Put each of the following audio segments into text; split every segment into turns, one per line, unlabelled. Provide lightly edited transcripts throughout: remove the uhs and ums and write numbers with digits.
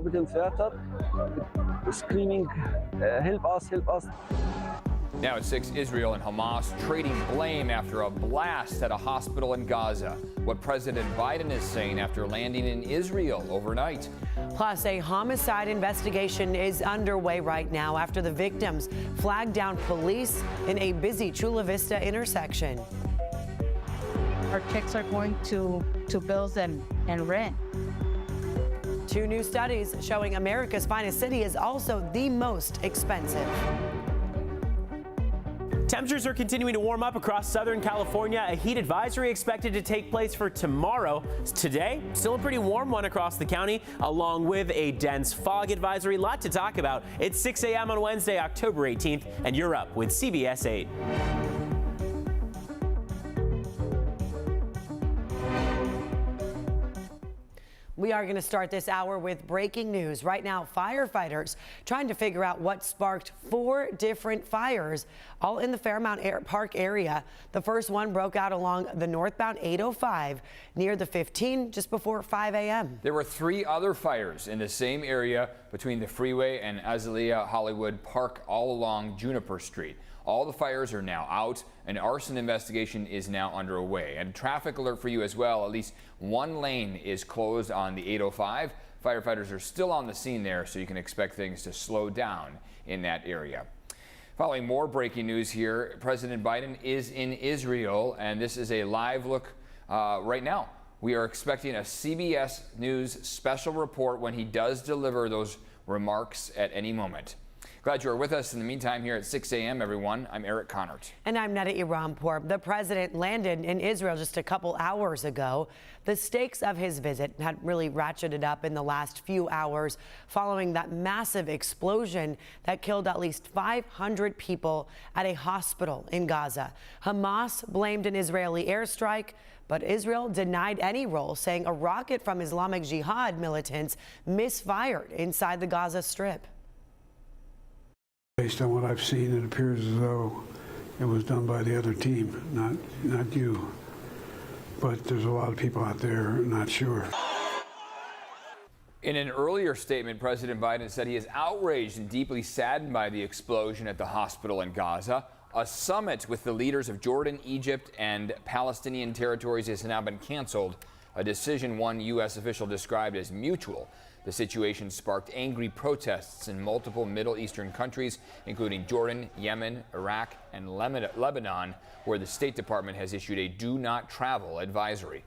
mit dem Vater, screaming, help us, help us.
Now at 6, Israel and Hamas trading blame after a blast at a hospital in Gaza. What President Biden is saying after landing in Israel overnight.
Plus, a homicide investigation is underway right now after the victims flagged down police in a busy Chula Vista intersection.
Our checks are going to bills and rent.
2 new studies showing America's finest city is also the most expensive.
Temperatures are continuing to warm up across Southern California. A heat advisory expected to take place for tomorrow. Today, still a pretty warm one across the county, along with a dense fog advisory. Lot to talk about. It's 6 a.m. on Wednesday, October 18th, and you're up with CBS 8.
We are going to start this hour with breaking news. Right now, firefighters trying to figure out what sparked 4 different fires, all in the Fairmount Park area. The first one broke out along the northbound 805 near the 15 just before 5 a.m.
There were 3 other fires in the same area between the freeway and Azalea Hollywood Park, all along Juniper Street. All the fires are now out. An arson investigation is now underway. And traffic alert for you as well. At least 1 lane is closed on the 805. Firefighters are still on the scene there, so you can expect things to slow down in that area. Following more breaking news here, President Biden is in Israel, and this is a live look right now. We are expecting a CBS News special report when he does deliver those remarks at any moment. Glad you are with us. In the meantime, here at 6 a.m., everyone, I'm Eric Connert.
And I'm Neda Irampour. The president landed in Israel just a couple hours ago. The stakes of his visit had really ratcheted up in the last few hours following that massive explosion that killed at least 500 people at a hospital in Gaza. Hamas blamed an Israeli airstrike, but Israel denied any role, saying a rocket from Islamic Jihad militants misfired inside the Gaza Strip.
Based on what I've seen, it appears as though it was done by the other team, not you. But there's a lot of people out there not sure.
In an earlier statement, President Biden said he is outraged and deeply saddened by the explosion at the hospital in Gaza. A summit with the leaders of Jordan, Egypt, and Palestinian territories has now been canceled, a decision one U.S. official described as mutual. The situation sparked angry protests in multiple Middle Eastern countries, including Jordan, Yemen, Iraq, and Lebanon, where the State Department has issued a do not travel advisory.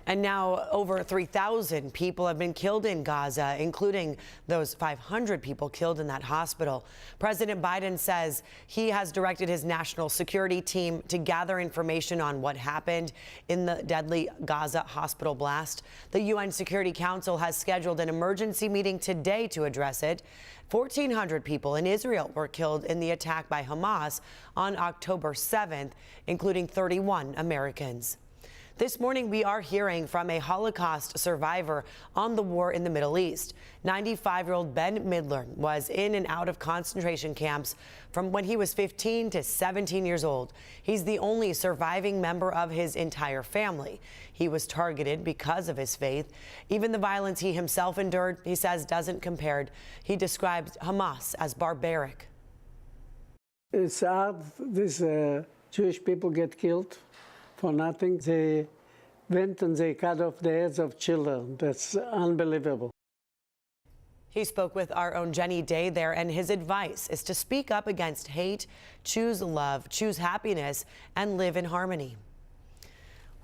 And now over 3,000 people have been killed in Gaza, including those 500 people killed in that hospital. President Biden says he has directed his national security team to gather information on what happened in the deadly Gaza hospital blast. The UN Security Council has scheduled an emergency meeting today to address it. 1,400 people in Israel were killed in the attack by Hamas on October 7th, including 31 Americans. This morning, we are hearing from a Holocaust survivor on the war in the Middle East. 95-year-old Ben Midler was in and out of concentration camps from when he was 15 to 17 years old. He's the only surviving member of his entire family. He was targeted because of his faith. Even the violence he himself endured, he says, doesn't compare. He describes Hamas as barbaric.
It's sad these Jewish people get killed for nothing. They went and they cut off the heads of children. That's unbelievable.
He spoke with our own Jenny Day there, and his advice is to speak up against hate, choose love, choose happiness, and live in harmony.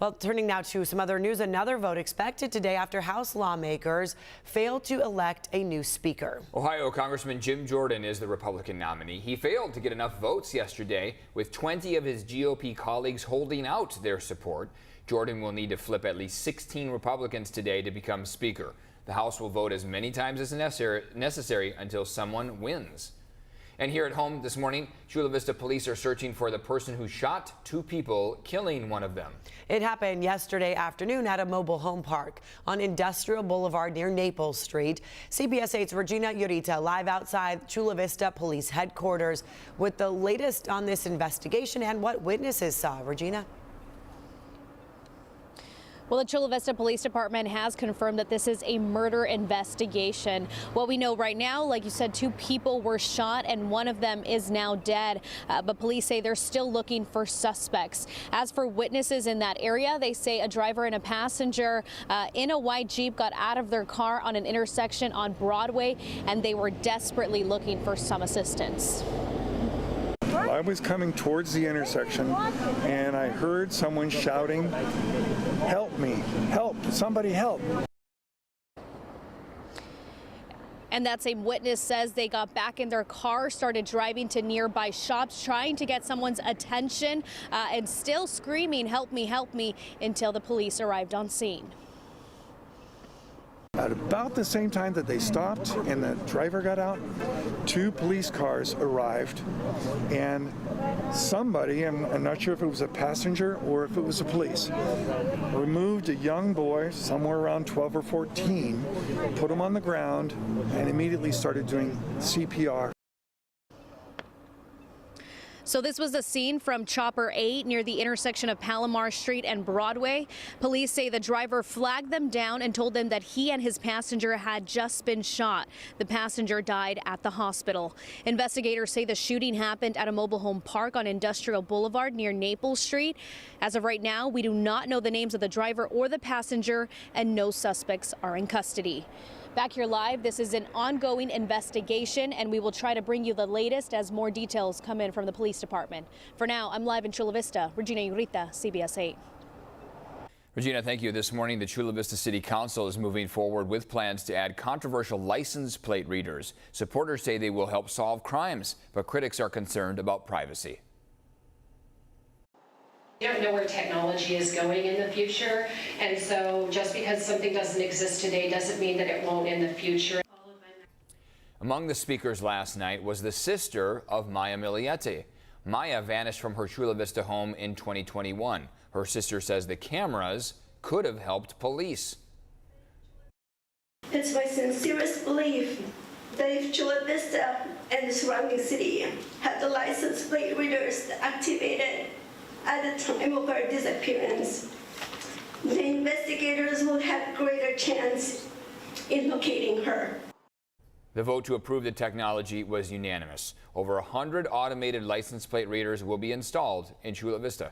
Well, turning now to some other news, another vote expected today after House lawmakers failed to elect a new speaker.
Ohio Congressman Jim Jordan is the Republican nominee. He failed to get enough votes yesterday, with 20 of his GOP colleagues holding out their support. Jordan will need to flip at least 16 Republicans today to become speaker. The House will vote as many times as necessary until someone wins. And here at home this morning, Chula Vista police are searching for the person who shot 2 people, killing one of them.
It happened yesterday afternoon at a mobile home park on Industrial Boulevard near Naples Street. CBS 8's Regina Urita live outside Chula Vista Police Headquarters with the latest on this investigation and what witnesses saw. Regina?
Well, the Chula Vista Police Department has confirmed that this is a murder investigation. What we know right now, like you said, 2 people were shot and one of them is now dead. But police say they're still looking for suspects. As for witnesses in that area, they say a driver and a passenger in a white Jeep got out of their car on an intersection on Broadway, and they were desperately looking for some assistance.
I was coming towards the intersection and I heard someone shouting, "Help me, help, somebody help."
And that same witness says they got back in their car, started driving to nearby shops, trying to get someone's attention and still screaming, "Help me," until the police arrived on scene.
At about the same time that they stopped and the driver got out, 2 police cars arrived, and somebody, I'm not sure if it was a passenger or if it was the police, removed a young boy, somewhere around 12 or 14, put him on the ground, and immediately started doing CPR.
So this was a scene from Chopper 8 near the intersection of Palomar Street and Broadway. Police say the driver flagged them down and told them that he and his passenger had just been shot. The passenger died at the hospital. Investigators say the shooting happened at a mobile home park on Industrial Boulevard near Naples Street. As of right now, we do not know the names of the driver or the passenger, and no suspects are in custody. Back here live, this is an ongoing investigation, and we will try to bring you the latest as more details come in from the police department. For now, I'm live in Chula Vista. Regina Urita, CBS 8.
Regina, thank you. This morning, the Chula Vista City Council is moving forward with plans to add controversial license plate readers. Supporters say they will help solve crimes, but critics are concerned about privacy.
We don't know where technology is going in the future, and so just because something doesn't exist today doesn't mean that it won't in the future.
Among the speakers last night was the sister of Maya Miliete. Maya vanished from her Chula Vista home in 2021. Her sister says the cameras could have helped police.
It's my sincerest belief that if Chula Vista and the surrounding city had the license plate readers activated at the time of her disappearance, the investigators would have greater chance in locating her.
The vote to approve the technology was unanimous. Over 100 automated license plate readers will be installed in Chula Vista.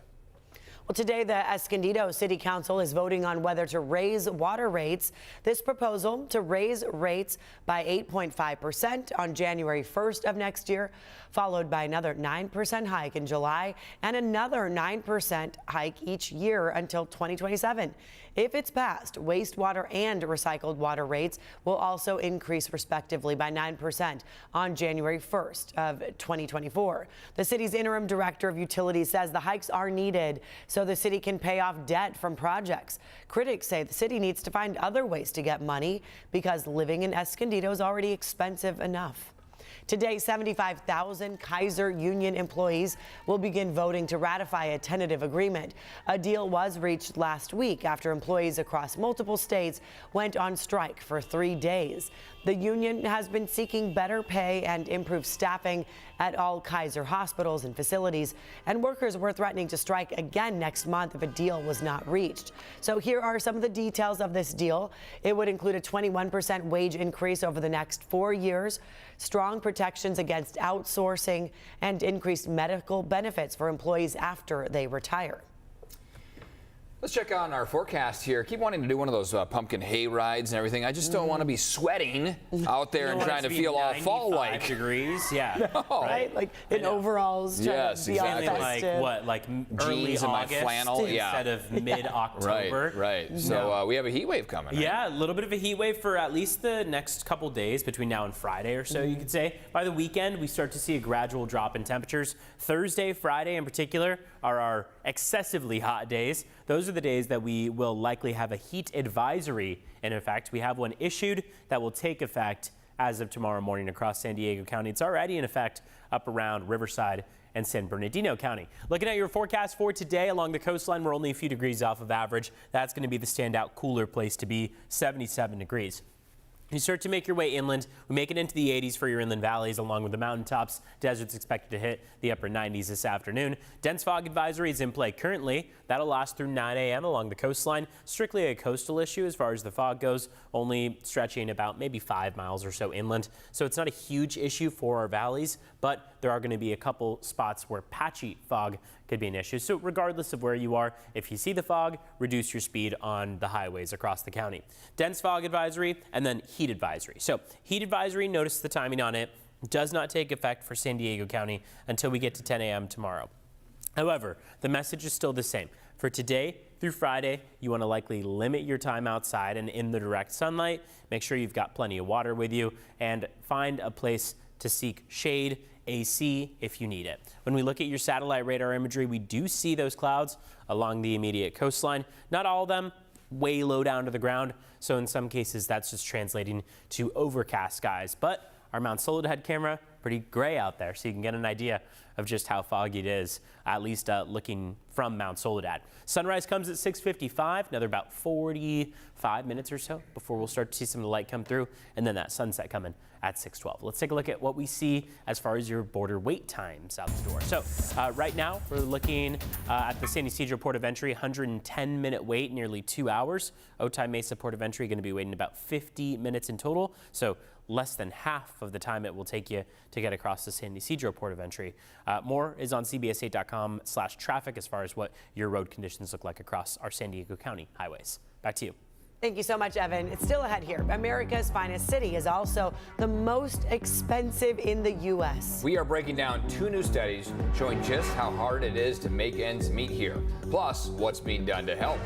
Well, today, the Escondido City Council is voting on whether to raise water rates. This proposal to raise rates by 8.5% on January 1st of next year, followed by another 9% hike in July and another 9% hike each year until 2027. If it's passed, wastewater and recycled water rates will also increase respectively by 9% on January 1st of 2024. The city's interim director of utilities says the hikes are needed so the city can pay off debt from projects. Critics say the city needs to find other ways to get money because living in Escondido is already expensive enough. Today, 75,000 Kaiser union employees will begin voting to ratify a tentative agreement. A deal was reached last week after employees across multiple states went on strike for 3 days. The union has been seeking better pay and improved staffing at all Kaiser hospitals and facilities, and workers were threatening to strike again next month if a deal was not reached. So here are some of the details of this deal. It would include a 21% wage increase over the next 4 years, strong protections against outsourcing, and increased medical benefits for employees after they retire.
Let's check on our forecast here. Keep wanting to do one of those pumpkin hay rides and everything. I just don't want to be sweating out there and trying to feel all fall-like.
Degrees, yeah.
No.
Right? Like in overalls, trying to be all festive.
Like what? Like early
Jeans and my
August
flannel,
instead of mid-October.
Right. So we have a heat wave coming. Right?
Yeah, a little bit of a heat wave for at least the next couple days between now and Friday or so, you could say. By the weekend, we start to see a gradual drop in temperatures. Thursday, Friday in particular are our excessively hot days. Those are the days that we will likely have a heat advisory. And in fact, we have one issued that will take effect as of tomorrow morning across San Diego County. It's already in effect up around Riverside and San Bernardino County. Looking at your forecast for today along the coastline, we're only a few degrees off of average. That's going to be the standout cooler place to be, 77 degrees. You start to make your way inland. We make it into the 80s for your inland valleys along with the mountaintops. Desert's expected to hit the upper 90s this afternoon. Dense fog advisory is in play currently. That'll last through 9 a.m. along the coastline. Strictly a coastal issue as far as the fog goes, only stretching about maybe 5 miles or so inland. So it's not a huge issue for our valleys, but there are going to be a couple spots where patchy fog could be an issue. So regardless of where you are, if you see the fog, reduce your speed on the highways across the county. Dense fog advisory and then heat advisory. So heat advisory, notice the timing on it, does not take effect for San Diego County until we get to 10 a.m. tomorrow. However, the message is still the same. For today through Friday, you want to likely limit your time outside and in the direct sunlight. Make sure you've got plenty of water with you and find a place to seek shade, AC if you need it. When we look at your satellite radar imagery, we do see those clouds along the immediate coastline. Not all of them, way low down to the ground. So in some cases, that's just translating to overcast skies. But our Mount Soledad camera, pretty gray out there, so you can get an idea of just how foggy it is, at least looking from Mount Soledad. Sunrise comes at 6:55, another about 45 minutes or so before we'll start to see some of the light come through, and then that sunset coming at 6:12. Let's take a look at what we see as far as your border wait times out the door. So right now we're looking at the San Ysidro Port of Entry, 110-minute wait, nearly 2 hours. Otay Mesa Port of Entry going to be waiting about 50 minutes in total. So less than half of the time it will take you to get across the San Ysidro Port of Entry. More is on cbs8.com/traffic as far as what your road conditions look like across our San Diego County highways. Back to you.
Thank you so much, Evan. It's still ahead here. America's finest city is also the most expensive in the U.S.
We are breaking down 2 new studies showing just how hard it is to make ends meet here, plus what's being done to help.